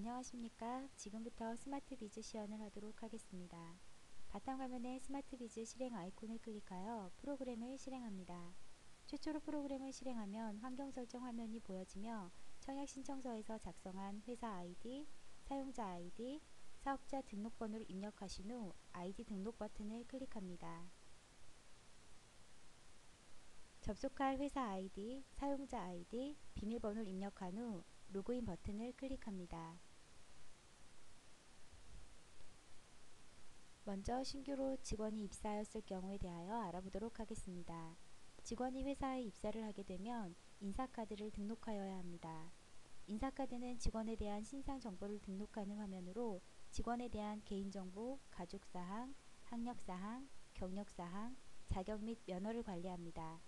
안녕하십니까. 지금부터 스마트 비즈 시연을 하도록 하겠습니다. 바탕화면에 스마트 비즈 실행 아이콘을 클릭하여 프로그램을 실행합니다. 최초로 프로그램을 실행하면 환경 설정 화면이 보여지며 청약 신청서에서 작성한 회사 아이디, 사용자 아이디, 사업자 등록번호를 입력하신 후 아이디 등록 버튼을 클릭합니다. 접속할 회사 아이디, 사용자 아이디, 비밀번호를 입력한 후 로그인 버튼을 클릭합니다. 먼저 신규로 직원이 입사하였을 경우에 대하여 알아보도록 하겠습니다. 직원이 회사에 입사를 하게 되면 인사카드를 등록하여야 합니다. 인사카드는 직원에 대한 신상 정보를 등록하는 화면으로 직원에 대한 개인정보, 가족사항, 학력사항, 경력사항, 자격 및 면허를 관리합니다.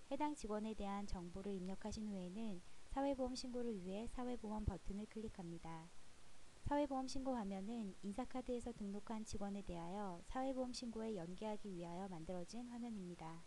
해당 직원에 대한 정보를 입력하신 후에는 사회보험 신고를 위해 사회보험 버튼을 클릭합니다. 사회보험 신고 화면은 인사카드에서 등록한 직원에 대하여 사회보험 신고에 연계하기 위하여 만들어진 화면입니다.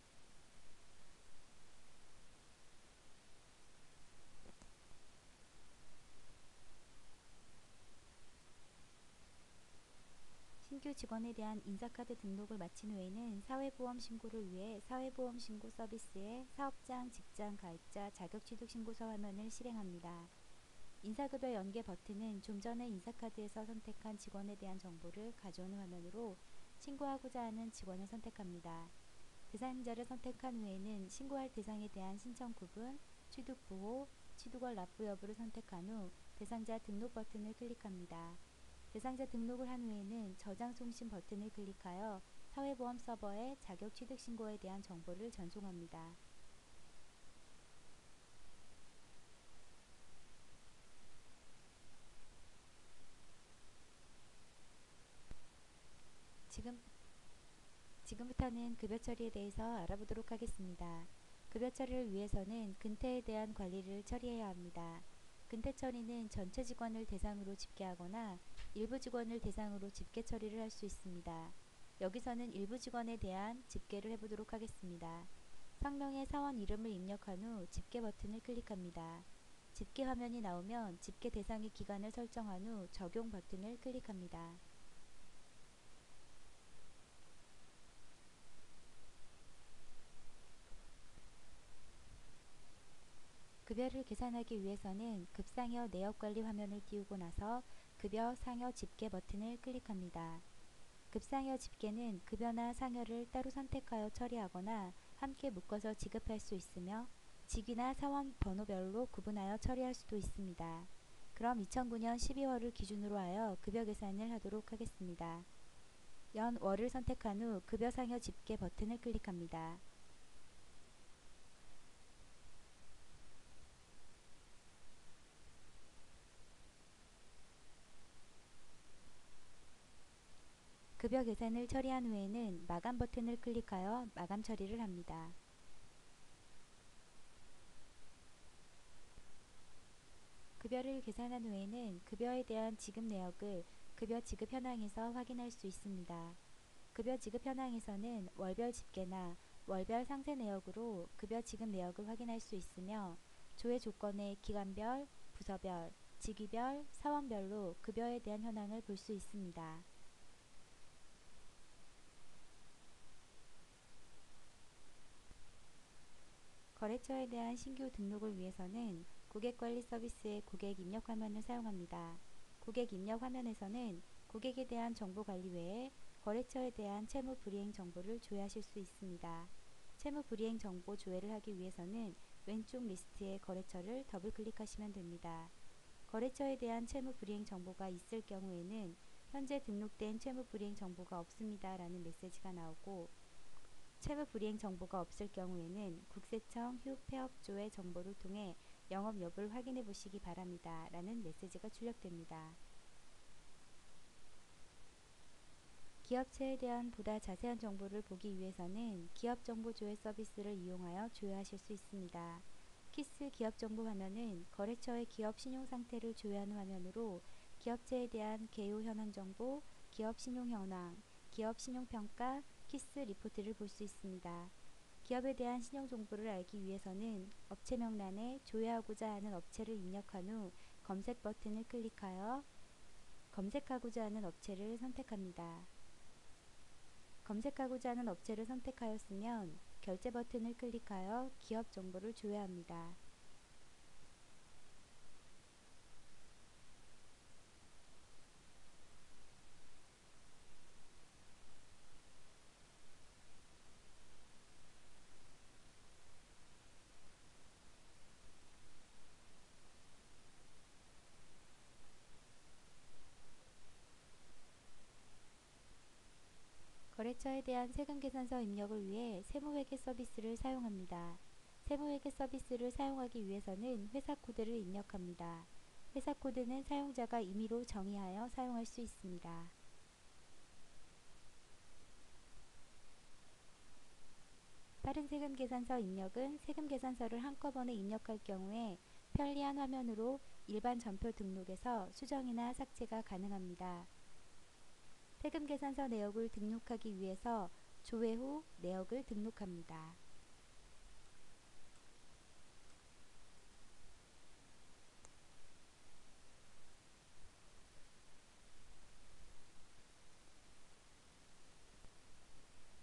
신규 직원에 대한 인사카드 등록을 마친 후에는 사회보험 신고를 위해 사회보험 신고 서비스의 사업장, 직장, 가입자, 자격취득 신고서 화면을 실행합니다. 인사급여 연계 버튼은 좀 전에 인사카드에서 선택한 직원에 대한 정보를 가져오는 화면으로 신고하고자 하는 직원을 선택합니다. 대상자를 선택한 후에는 신고할 대상에 대한 신청 구분, 취득 보호, 취득월 납부 여부를 선택한 후 대상자 등록 버튼을 클릭합니다. 대상자 등록을 한 후에는 저장 송신 버튼을 클릭하여 사회보험 서버에 자격 취득 신고에 대한 정보를 전송합니다. 지금부터는 급여 처리에 대해서 알아보도록 하겠습니다. 급여 처리를 위해서는 근태에 대한 관리를 처리해야 합니다. 근태 처리는 전체 직원을 대상으로 집계하거나 일부 직원을 대상으로 집계 처리를 할 수 있습니다. 여기서는 일부 직원에 대한 집계를 해보도록 하겠습니다. 성명에 사원 이름을 입력한 후 집계 버튼을 클릭합니다. 집계 화면이 나오면 집계 대상의 기간을 설정한 후 적용 버튼을 클릭합니다. 급여를 계산하기 위해서는 급상여 내역관리 화면을 띄우고 나서 급여 상여 집계 버튼을 클릭합니다. 급상여 집계는 급여나 상여를 따로 선택하여 처리하거나 함께 묶어서 지급할 수 있으며 직위나 사원 번호별로 구분하여 처리할 수도 있습니다. 그럼 2009년 12월을 기준으로 하여 급여 계산을 하도록 하겠습니다. 연 월을 선택한 후 급여 상여 집계 버튼을 클릭합니다. 급여 계산을 처리한 후에는 마감 버튼을 클릭하여 마감 처리를 합니다. 급여를 계산한 후에는 급여에 대한 지급 내역을 급여 지급 현황에서 확인할 수 있습니다. 급여 지급 현황에서는 월별 집계나 월별 상세 내역으로 급여 지급 내역을 확인할 수 있으며 조회 조건의 기간별, 부서별, 직위별, 사원별로 급여에 대한 현황을 볼 수 있습니다. 거래처에 대한 신규 등록을 위해서는 고객관리 서비스의 고객 입력 화면을 사용합니다. 고객 입력 화면에서는 고객에 대한 정보 관리 외에 거래처에 대한 채무 불이행 정보를 조회하실 수 있습니다. 채무 불이행 정보 조회를 하기 위해서는 왼쪽 리스트의 거래처를 더블 클릭하시면 됩니다. 거래처에 대한 채무 불이행 정보가 있을 경우에는 현재 등록된 채무 불이행 정보가 없습니다 라는 메시지가 나오고, 채무 불이행 정보가 없을 경우에는 국세청 휴폐업조회 정보를 통해 영업 여부를 확인해 보시기 바랍니다 라는 메시지가 출력됩니다. 기업체에 대한 보다 자세한 정보를 보기 위해서는 기업정보조회 서비스를 이용하여 조회하실 수 있습니다. 키스 기업정보 화면은 거래처의 기업 신용상태를 조회하는 화면으로 기업체에 대한 개요 현황 정보, 기업 신용 현황, 기업 신용평가, 키스 리포트를 볼 수 있습니다. 기업에 대한 신용 정보를 알기 위해서는 업체 명란에 조회하고자 하는 업체를 입력한 후 검색 버튼을 클릭하여 검색하고자 하는 업체를 선택합니다. 검색하고자 하는 업체를 선택하였으면 결제 버튼을 클릭하여 기업 정보를 조회합니다. 거래처에 대한 세금 계산서 입력을 위해 세무회계 서비스를 사용합니다. 세무회계 서비스를 사용하기 위해서는 회사 코드를 입력합니다. 회사 코드는 사용자가 임의로 정의하여 사용할 수 있습니다. 빠른 세금 계산서 입력은 세금 계산서를 한꺼번에 입력할 경우에 편리한 화면으로 일반 전표 등록에서 수정이나 삭제가 가능합니다. 세금 계산서 내역을 등록하기 위해서 조회 후 내역을 등록합니다.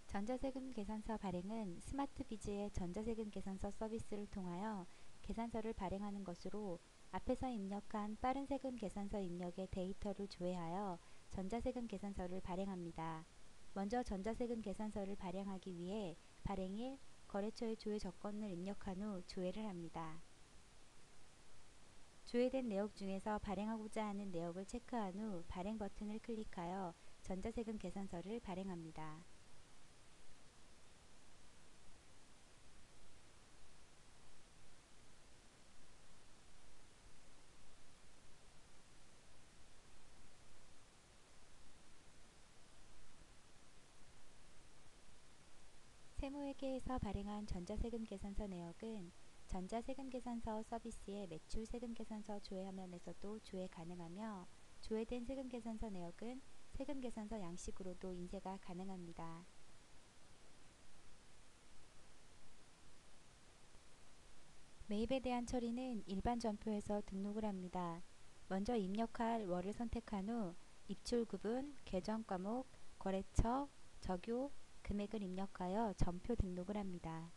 전자세금 계산서 발행은 스마트비즈의 전자세금 계산서 서비스를 통하여 계산서를 발행하는 것으로 앞에서 입력한 빠른 세금 계산서 입력의 데이터를 조회하여 전자세금 계산서를 발행합니다. 먼저 전자세금 계산서를 발행하기 위해 발행일, 거래처의 조회 조건을 입력한 후 조회를 합니다. 조회된 내역 중에서 발행하고자 하는 내역을 체크한 후 발행 버튼을 클릭하여 전자세금 계산서를 발행합니다. 세무회계에서 발행한 전자세금 계산서 내역은 전자세금 계산서 서비스의 매출 세금 계산서 조회 화면에서도 조회 가능하며 조회된 세금 계산서 내역은 세금 계산서 양식으로도 인쇄가 가능합니다. 매입에 대한 처리는 일반 전표에서 등록을 합니다. 먼저 입력할 월을 선택한 후 입출 구분, 계정 과목, 거래처, 적요, 금액을 입력하여 전표 등록을 합니다.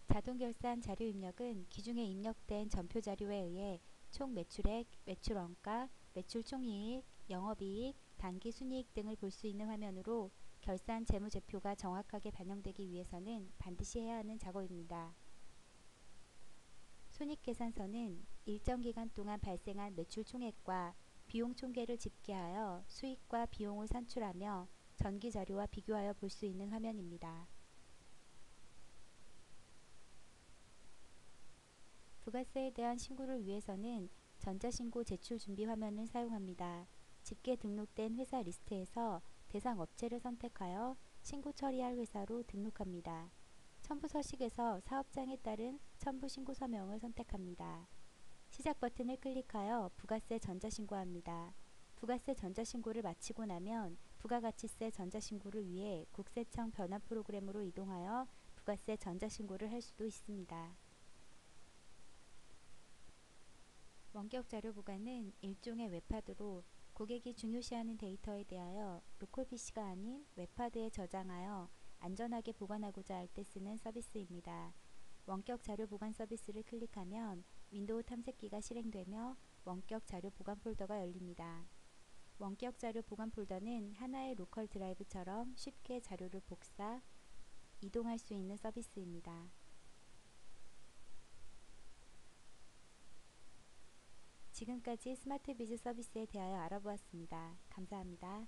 자동결산 자료 입력은 기존에 입력된 전표 자료에 의해 총 매출액, 매출원가, 매출 총이익, 영업이익, 당기순이익 등을 볼 수 있는 화면으로 결산 재무제표가 정확하게 반영되기 위해서는 반드시 해야 하는 작업입니다. 손익계산서는 일정 기간 동안 발생한 매출 총액과 비용 총계를 집계하여 수익과 비용을 산출하며 전기 자료와 비교하여 볼 수 있는 화면입니다. 부가세에 대한 신고를 위해서는 전자신고 제출 준비 화면을 사용합니다. 집계 등록된 회사 리스트에서 대상 업체를 선택하여 신고 처리할 회사로 등록합니다. 첨부 서식에서 사업장에 따른 첨부 신고 서명을 선택합니다. 시작 버튼을 클릭하여 부가세 전자신고합니다. 부가세 전자신고를 마치고 나면 부가가치세 전자신고를 위해 국세청 변환 프로그램으로 이동하여 부가세 전자신고를 할 수도 있습니다. 원격 자료 보관은 일종의 웹하드로 고객이 중요시하는 데이터에 대하여 로컬 PC가 아닌 웹하드에 저장하여 안전하게 보관하고자 할 때 쓰는 서비스입니다. 원격 자료 보관 서비스를 클릭하면 윈도우 탐색기가 실행되며 원격 자료 보관 폴더가 열립니다. 원격 자료 보관 폴더는 하나의 로컬 드라이브처럼 쉽게 자료를 복사, 이동할 수 있는 서비스입니다. 지금까지 스마트비즈 서비스에 대하여 알아보았습니다. 감사합니다.